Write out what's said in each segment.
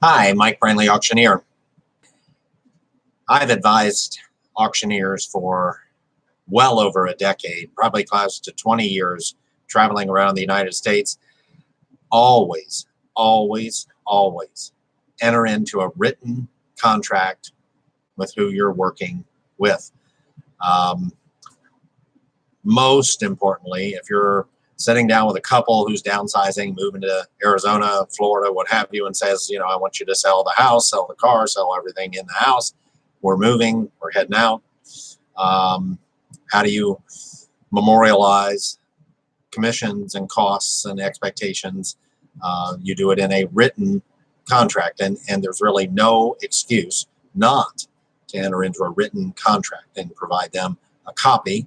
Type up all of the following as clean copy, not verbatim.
Hi, Mike Brandley, auctioneer. I've advised auctioneers for well over a decade, probably close to 20 years, traveling around the United States. Always, always, always enter into a written contract with who you're working with. Um, Most importantly, if you're sitting down with a couple who's downsizing, moving to Arizona, Florida, what have you, and says, I want you to sell the house, sell the car, sell everything in the house. We're moving, we're heading out. How do you memorialize commissions and costs and expectations? You do it in a written contract, and there's really no excuse not to enter into a written contract and provide them a copy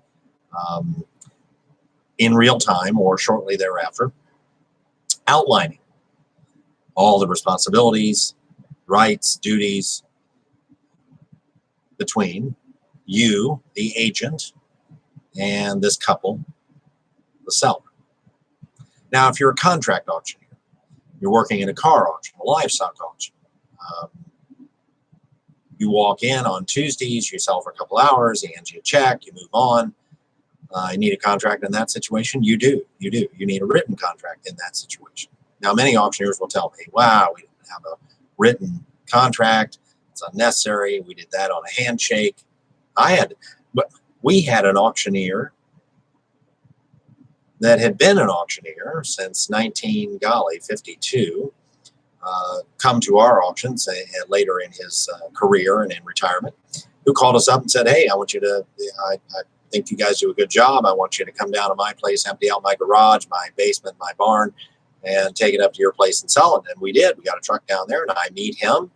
in real time or shortly thereafter, outlining all the responsibilities, rights, duties between you, the agent, and this couple, the seller. Now, if you're a contract auctioneer, you're working in a car auction, a livestock auction, you walk in on Tuesdays, you sell for a couple hours, he hands you a check, you move on. You need a contract in that situation? You do. You need a written contract in that situation. Now, many auctioneers will tell me, wow, we didn't have a written contract. It's unnecessary. We did that on a handshake. We had an auctioneer that had been an auctioneer since 1952, come to our auctions later in his career and in retirement, who called us up and said, hey, I want you to, I think you guys do a good job. I want you to come down to my place, empty out my garage, my basement, my barn, and take it up to your place and sell it. And we did. We got a truck down there, and I meet him.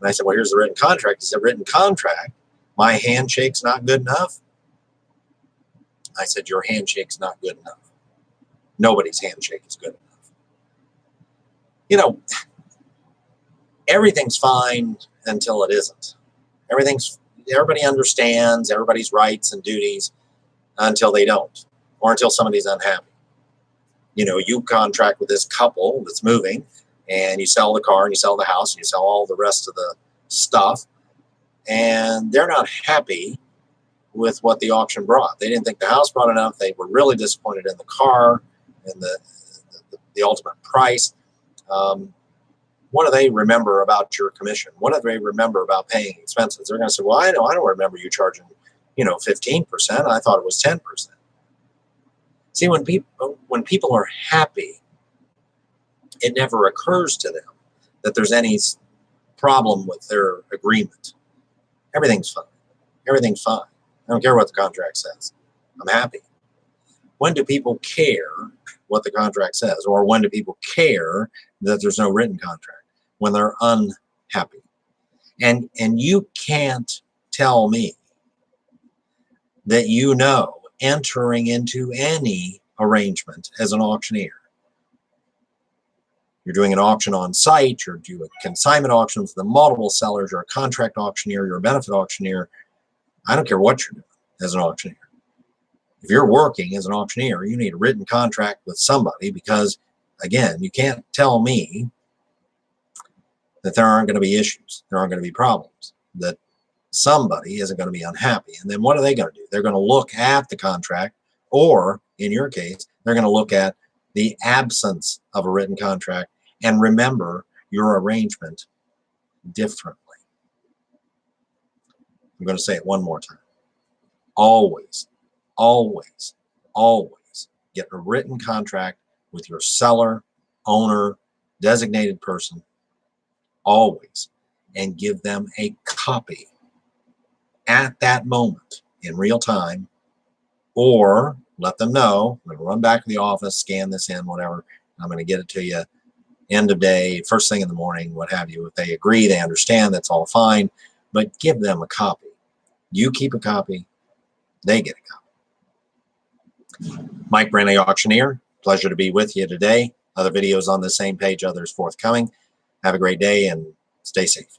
And I said, well, here's the written contract. He said, written contract? My handshake's not good enough? I said, your handshake's not good enough. Nobody's handshake is good enough. Everything's fine until it isn't. Everybody understands everybody's rights and duties until they don't, or until somebody's unhappy. You contract with this couple that's moving, and you sell the car and you sell the house and you sell all the rest of the stuff, and they're not happy with what the auction brought. They didn't think the house brought enough. They were really disappointed in the car and the ultimate price. What do they remember about your commission? What do they remember about paying expenses? They're going to say, well, I don't remember you charging, 15%. I thought it was 10%. See, when people are happy, it never occurs to them that there's any problem with their agreement. Everything's fine. Everything's fine. I don't care what the contract says. I'm happy. When do people care what the contract says? Or when do people care that there's no written contract? When they're unhappy. And you can't tell me that entering into any arrangement as an auctioneer. You're doing an auction on site, you're doing consignment auctions with multiple sellers, you're a contract auctioneer, you're a benefit auctioneer. I don't care what you're doing as an auctioneer. If you're working as an auctioneer, you need a written contract with somebody, because, again, you can't tell me that there aren't going to be issues, there aren't going to be problems, that somebody isn't going to be unhappy. And then what are they going to do? They're going to look at the contract, or in your case, they're going to look at the absence of a written contract and remember your arrangement differently. I'm going to say it one more time. Always, always, always get a written contract with your seller, owner, designated person, always, and give them a copy at that moment in real time, or let them know, I'm going to run back to the office, scan this in, whatever, I'm going to get it to you end of day, first thing in the morning, what have you. If they agree, they understand, that's all fine, but give them a copy. You keep a copy, they get a copy. Mike Brandley, auctioneer. Pleasure to be with you today. Other videos on the same page, others forthcoming. Have a great day and stay safe.